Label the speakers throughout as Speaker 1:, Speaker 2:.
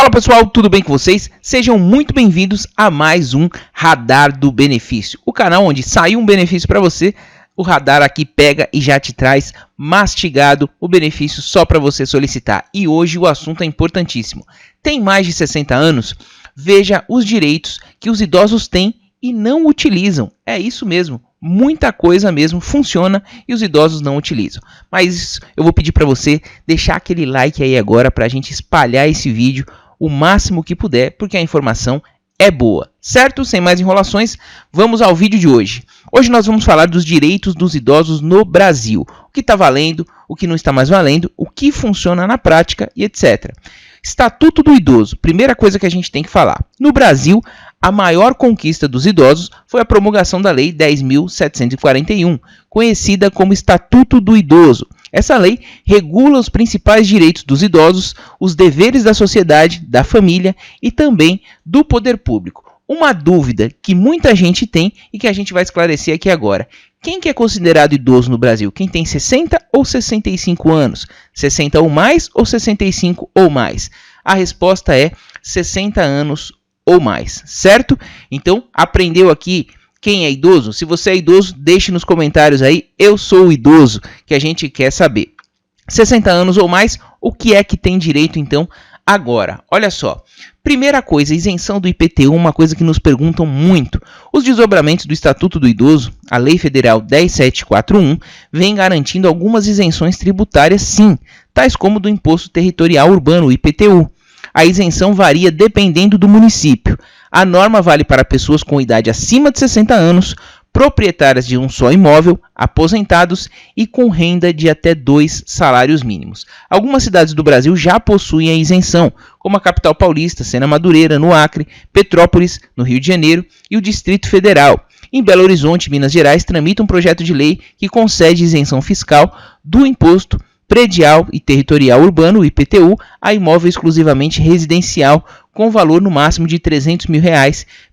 Speaker 1: Fala pessoal, tudo bem com vocês? Sejam muito bem-vindos a mais um Radar do Benefício, o canal onde saiu um benefício para você, o radar aqui pega e já te traz mastigado o benefício só para você solicitar. E hoje o assunto é importantíssimo. Tem mais de 60 anos? Veja os direitos que os idosos têm e não utilizam. É isso mesmo. Muita coisa mesmo funciona e os idosos não utilizam. Mas eu vou pedir para você deixar aquele like aí agora para a gente espalhar esse vídeo o máximo que puder, porque a informação é boa, certo? Sem mais enrolações, vamos ao vídeo de hoje. Hoje nós vamos falar dos direitos dos idosos no Brasil. O que está valendo, o que não está mais valendo, o que funciona na prática e etc. Estatuto do Idoso, primeira coisa que a gente tem que falar. No Brasil, a maior conquista dos idosos foi a promulgação da Lei 10.741, conhecida como Estatuto do Idoso. Essa lei regula os principais direitos dos idosos, os deveres da sociedade, da família e também do poder público. Uma dúvida que muita gente tem e que a gente vai esclarecer aqui agora. Quem que é considerado idoso no Brasil? Quem tem 60 ou 65 anos? 60 ou mais ou 65 ou mais? A resposta é 60 anos ou mais, certo? Então, aprendeu aqui quem é idoso? Se você é idoso, deixe nos comentários aí, eu sou o idoso, que a gente quer saber. 60 anos ou mais, o que é que tem direito então agora? Olha só, primeira coisa, isenção do IPTU, uma coisa que nos perguntam muito. Os desdobramentos do Estatuto do Idoso, a Lei Federal 10.741, vem garantindo algumas isenções tributárias sim, tais como do Imposto Territorial Urbano, o IPTU. A isenção varia dependendo do município. A norma vale para pessoas com idade acima de 60 anos, proprietárias de um só imóvel, aposentados e com renda de até 2 salários mínimos. Algumas cidades do Brasil já possuem a isenção, como a capital paulista, Sena Madureira, no Acre, Petrópolis, no Rio de Janeiro e o Distrito Federal. Em Belo Horizonte, Minas Gerais, tramita um projeto de lei que concede isenção fiscal do imposto predial e territorial urbano, o IPTU, a imóvel exclusivamente residencial, com valor no máximo de R$300 mil,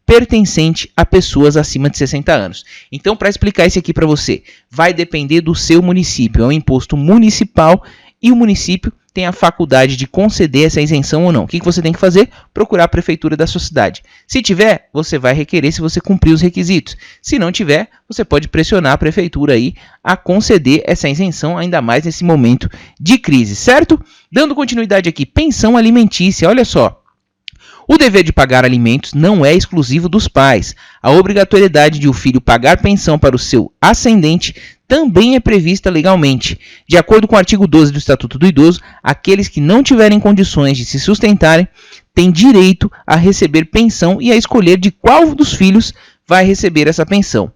Speaker 1: pertencente a pessoas acima de 60 anos. Então, para explicar isso aqui para você, vai depender do seu município, é um imposto municipal e o município tem a faculdade de conceder essa isenção ou não. O que você tem que fazer? Procurar a prefeitura da sua cidade. Se tiver, você vai requerer se você cumprir os requisitos. Se não tiver, você pode pressionar a prefeitura aí a conceder essa isenção, ainda mais nesse momento de crise, certo? Dando continuidade aqui, pensão alimentícia, olha só. O dever de pagar alimentos não é exclusivo dos pais. A obrigatoriedade de o filho pagar pensão para o seu ascendente também é prevista legalmente. De acordo com o artigo 12 do Estatuto do Idoso, aqueles que não tiverem condições de se sustentarem têm direito a receber pensão e a escolher de qual dos filhos vai receber essa pensão.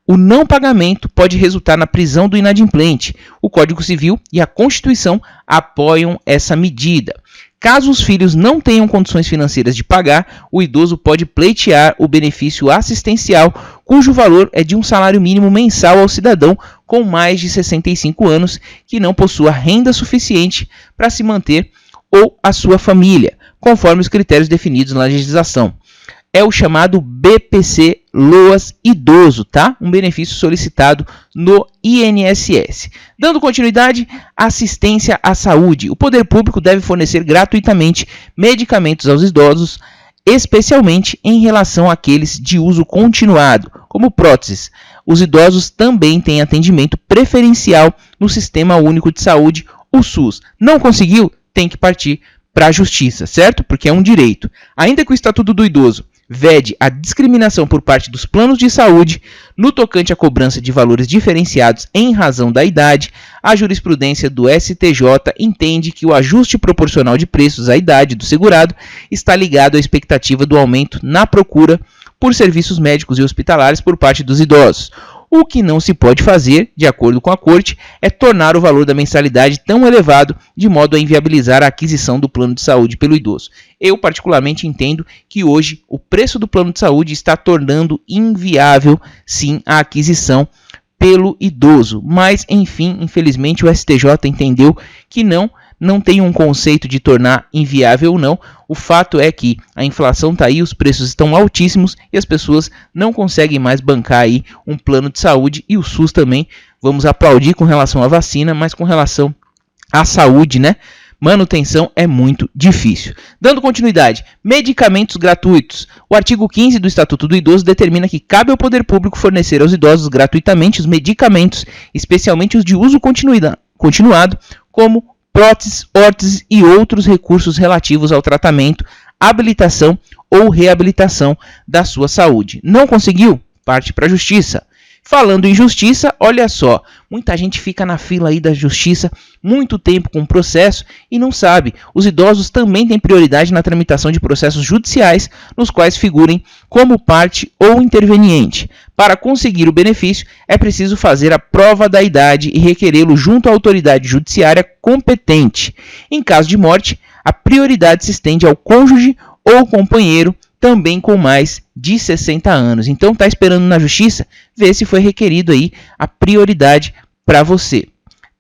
Speaker 1: O não pagamento pode resultar na prisão do inadimplente. O Código Civil e a Constituição apoiam essa medida. Caso os filhos não tenham condições financeiras de pagar, o idoso pode pleitear o benefício assistencial, cujo valor é de um salário mínimo mensal ao cidadão com mais de 65 anos que não possua renda suficiente para se manter ou a sua família, conforme os critérios definidos na legislação. É o chamado BPC Loas Idoso, tá? Um benefício solicitado no INSS. Dando continuidade, assistência à saúde. O poder público deve fornecer gratuitamente medicamentos aos idosos, especialmente em relação àqueles de uso continuado, como próteses. Os idosos também têm atendimento preferencial no Sistema Único de Saúde, o SUS. Não conseguiu? Tem que partir para a justiça, certo? Porque é um direito. Ainda que o Estatuto do Idoso vede a discriminação por parte dos planos de saúde no tocante à cobrança de valores diferenciados em razão da idade, a jurisprudência do STJ entende que o ajuste proporcional de preços à idade do segurado está ligado à expectativa do aumento na procura por serviços médicos e hospitalares por parte dos idosos. O que não se pode fazer, de acordo com a Corte, é tornar o valor da mensalidade tão elevado de modo a inviabilizar a aquisição do plano de saúde pelo idoso. Eu, particularmente, entendo que hoje o preço do plano de saúde está tornando inviável, sim, a aquisição pelo idoso. Mas, enfim, infelizmente, o STJ entendeu que não tem um conceito de tornar inviável ou não. O fato é que a inflação está aí, os preços estão altíssimos e as pessoas não conseguem mais bancar aí um plano de saúde e o SUS também. Vamos aplaudir com relação à vacina, mas com relação à saúde, né? manutenção é muito difícil. Dando continuidade, medicamentos gratuitos. O artigo 15 do Estatuto do Idoso determina que cabe ao poder público fornecer aos idosos gratuitamente os medicamentos, especialmente os de uso continuado, como próteses, órteses e outros recursos relativos ao tratamento, habilitação ou reabilitação da sua saúde. Não conseguiu? Parte para a justiça. Falando em justiça, olha só, muita gente fica na fila aí da justiça muito tempo com o processo e não sabe. Os idosos também têm prioridade na tramitação de processos judiciais nos quais figurem como parte ou interveniente. Para conseguir o benefício, é preciso fazer a prova da idade e requerê-lo junto à autoridade judiciária competente. Em caso de morte, a prioridade se estende ao cônjuge ou companheiro, também com mais de 60 anos. Então, está esperando na justiça, ver se foi requerido aí a prioridade para você.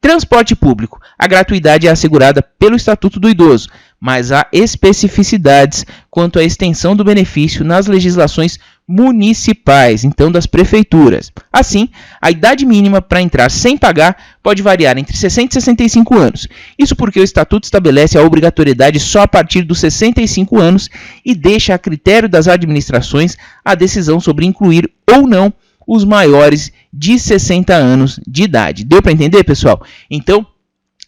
Speaker 1: Transporte público. A gratuidade é assegurada pelo Estatuto do Idoso, mas há especificidades quanto à extensão do benefício nas legislações municipais, então das prefeituras. Assim, a idade mínima para entrar sem pagar pode variar entre 60 e 65 anos. Isso porque o Estatuto estabelece a obrigatoriedade só a partir dos 65 anos e deixa a critério das administrações a decisão sobre incluir ou não os maiores de 60 anos de idade. Deu para entender, pessoal? Então,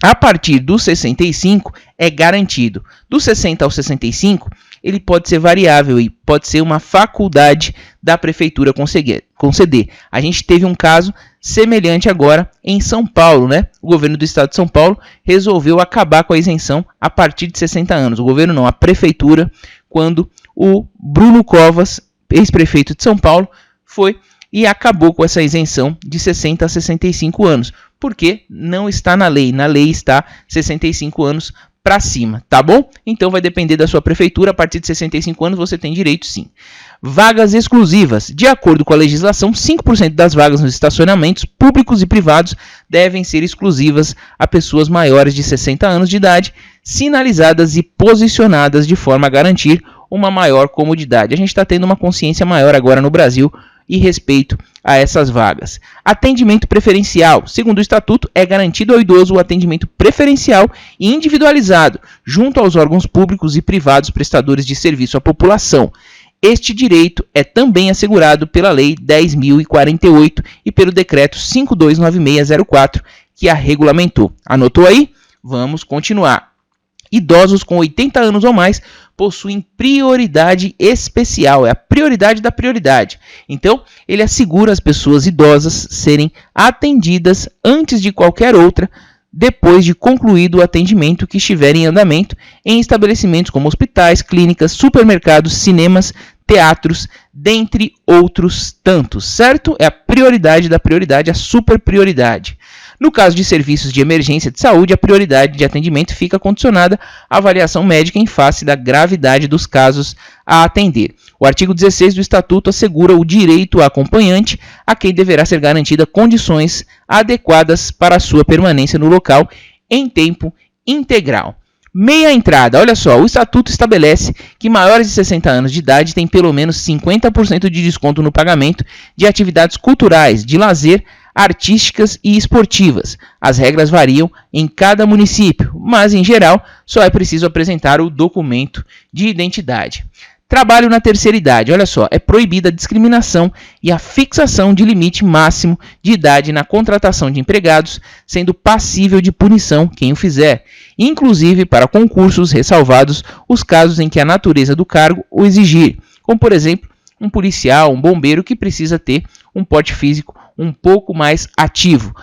Speaker 1: a partir dos 65 é garantido. Dos 60 aos 65, ele pode ser variável e pode ser uma faculdade da prefeitura conceder. A gente teve um caso semelhante agora em São Paulo, né? O governo do estado de São Paulo resolveu acabar com a isenção a partir de 60 anos. O governo não, a prefeitura, quando o Bruno Covas, ex-prefeito de São Paulo, foi e acabou com essa isenção de 60 a 65 anos, porque não está na lei. Na lei está 65 anos para cima, tá bom? Então vai depender da sua prefeitura, a partir de 65 anos você tem direito sim. Vagas exclusivas. De acordo com a legislação, 5% das vagas nos estacionamentos públicos e privados devem ser exclusivas a pessoas maiores de 60 anos de idade, sinalizadas e posicionadas de forma a garantir uma maior comodidade. A gente está tendo uma consciência maior agora no Brasil e respeito a essas vagas. Atendimento preferencial. Segundo o Estatuto, é garantido ao idoso o atendimento preferencial e individualizado junto aos órgãos públicos e privados prestadores de serviço à população. Este direito é também assegurado pela Lei 10.048 e pelo Decreto 529604, que a regulamentou. Anotou aí? Vamos continuar. Idosos com 80 anos ou mais possuem prioridade especial, é a prioridade da prioridade. Então, ele assegura as pessoas idosas serem atendidas antes de qualquer outra, depois de concluído o atendimento que estiver em andamento em estabelecimentos como hospitais, clínicas, supermercados, cinemas, teatros, dentre outros tantos, certo? É a prioridade da prioridade, a super prioridade. No caso de serviços de emergência de saúde, a prioridade de atendimento fica condicionada à avaliação médica em face da gravidade dos casos a atender. O artigo 16 do Estatuto assegura o direito a acompanhante, a quem deverá ser garantida condições adequadas para a sua permanência no local em tempo integral. Meia entrada. Olha só, o Estatuto estabelece que maiores de 60 anos de idade têm pelo menos 50% de desconto no pagamento de atividades culturais, de lazer, artísticas e esportivas. As regras variam em cada município, mas em geral só é preciso apresentar o documento de identidade. Trabalho na terceira idade. Olha só, é proibida a discriminação e a fixação de limite máximo de idade na contratação de empregados, sendo passível de punição quem o fizer, inclusive para concursos ressalvados os casos em que a natureza do cargo o exigir, como por exemplo, um policial, um bombeiro que precisa ter um porte físico um pouco mais ativo.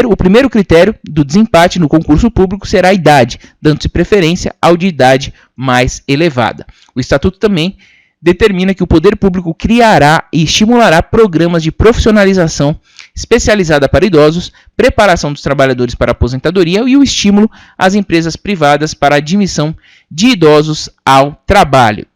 Speaker 1: O primeiro critério do desempate no concurso público será a idade, dando-se preferência ao de idade mais elevada. O Estatuto também determina que o poder público criará e estimulará programas de profissionalização especializada para idosos, preparação dos trabalhadores para a aposentadoria e o estímulo às empresas privadas para a admissão de idosos ao trabalho.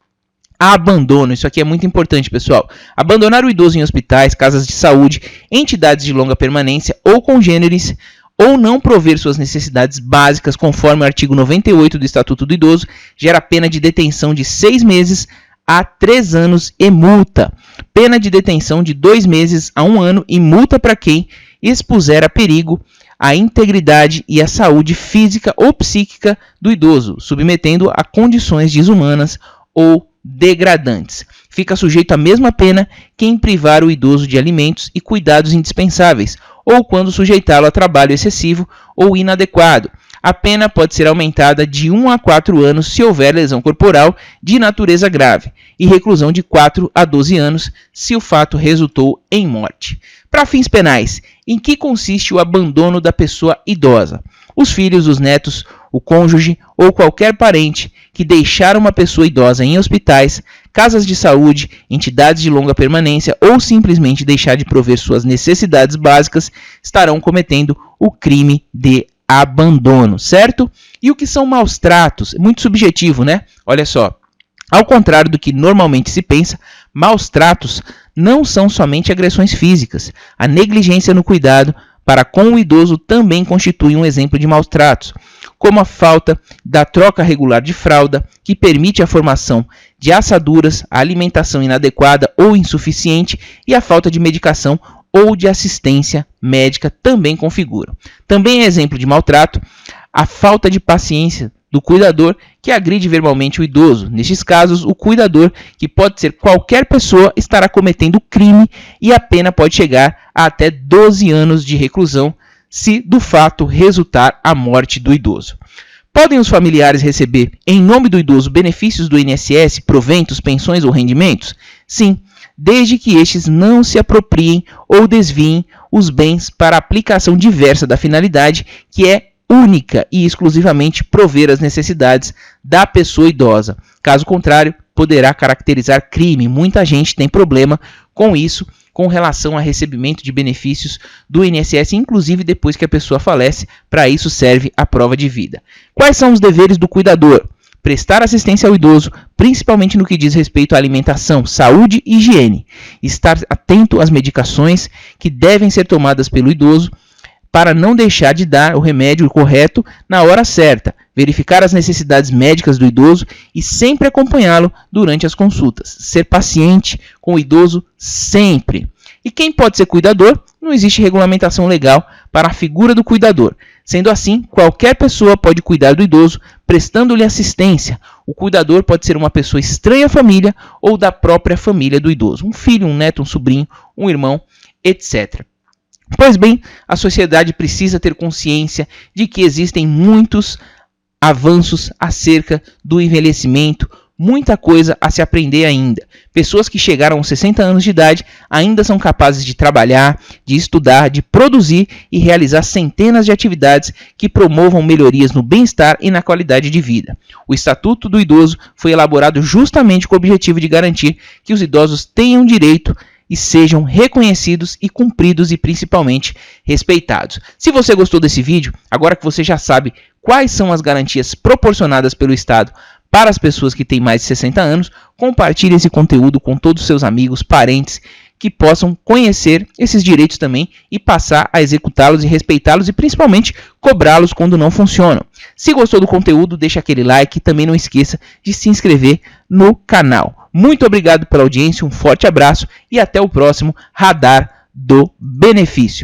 Speaker 1: Abandono, isso aqui é muito importante, pessoal. Abandonar o idoso em hospitais, casas de saúde, entidades de longa permanência ou congêneres, ou não prover suas necessidades básicas conforme o artigo 98 do Estatuto do Idoso, gera pena de detenção de 6 meses a 3 anos e multa. Pena de detenção de 2 meses a 1 ano e multa para quem expuser a perigo a integridade e a saúde física ou psíquica do idoso, submetendo a condições desumanas ou degradantes. Fica sujeito à mesma pena quem privar o idoso de alimentos e cuidados indispensáveis, ou quando sujeitá-lo a trabalho excessivo ou inadequado. A pena pode ser aumentada de 1 a 4 anos se houver lesão corporal de natureza grave, e reclusão de 4 a 12 anos se o fato resultou em morte. Para fins penais, em que consiste o abandono da pessoa idosa? Os filhos, os netos, o cônjuge ou qualquer parente que deixar uma pessoa idosa em hospitais, casas de saúde, entidades de longa permanência ou simplesmente deixar de prover suas necessidades básicas estarão cometendo o crime de abandono, certo? E o que são maus tratos? Muito subjetivo, né? Olha só, ao contrário do que normalmente se pensa, maus tratos não são somente agressões físicas. A negligência no cuidado para com o idoso também constitui um exemplo de maus tratos, como a falta da troca regular de fralda, que permite a formação de assaduras, a alimentação inadequada ou insuficiente e a falta de medicação ou de assistência médica também configuram. Também é exemplo de maltrato a falta de paciência do cuidador que agride verbalmente o idoso. Nestes casos, o cuidador, que pode ser qualquer pessoa, estará cometendo crime e a pena pode chegar a até 12 anos de reclusão se do fato resultar a morte do idoso. Podem os familiares receber, em nome do idoso, benefícios do INSS, proventos, pensões ou rendimentos? Sim, desde que estes não se apropriem ou desviem os bens para aplicação diversa da finalidade, que é única e exclusivamente prover as necessidades da pessoa idosa. Caso contrário, poderá caracterizar crime. Muita gente tem problema com isso, com relação a recebimento de benefícios do INSS, inclusive depois que a pessoa falece. Para isso serve a prova de vida. Quais são os deveres do cuidador? Prestar assistência ao idoso, principalmente no que diz respeito à alimentação, saúde e higiene. Estar atento às medicações que devem ser tomadas pelo idoso, para não deixar de dar o remédio correto na hora certa, verificar as necessidades médicas do idoso e sempre acompanhá-lo durante as consultas. Ser paciente com o idoso sempre. E quem pode ser cuidador? Não existe regulamentação legal para a figura do cuidador. Sendo assim, qualquer pessoa pode cuidar do idoso, prestando-lhe assistência. O cuidador pode ser uma pessoa estranha à família ou da própria família do idoso. Um filho, um neto, um sobrinho, um irmão, etc. Pois bem, a sociedade precisa ter consciência de que existem muitos avanços acerca do envelhecimento, muita coisa a se aprender ainda. Pessoas que chegaram aos 60 anos de idade ainda são capazes de trabalhar, de estudar, de produzir e realizar centenas de atividades que promovam melhorias no bem-estar e na qualidade de vida. O Estatuto do Idoso foi elaborado justamente com o objetivo de garantir que os idosos tenham direito e sejam reconhecidos e cumpridos e principalmente respeitados. Se você gostou desse vídeo, agora que você já sabe quais são as garantias proporcionadas pelo Estado para as pessoas que têm mais de 60 anos, compartilhe esse conteúdo com todos os seus amigos, parentes, que possam conhecer esses direitos também e passar a executá-los e respeitá-los e principalmente cobrá-los quando não funcionam. Se gostou do conteúdo, deixa aquele like e também não esqueça de se inscrever no canal. Muito obrigado pela audiência, um forte abraço e até o próximo Radar do Benefício.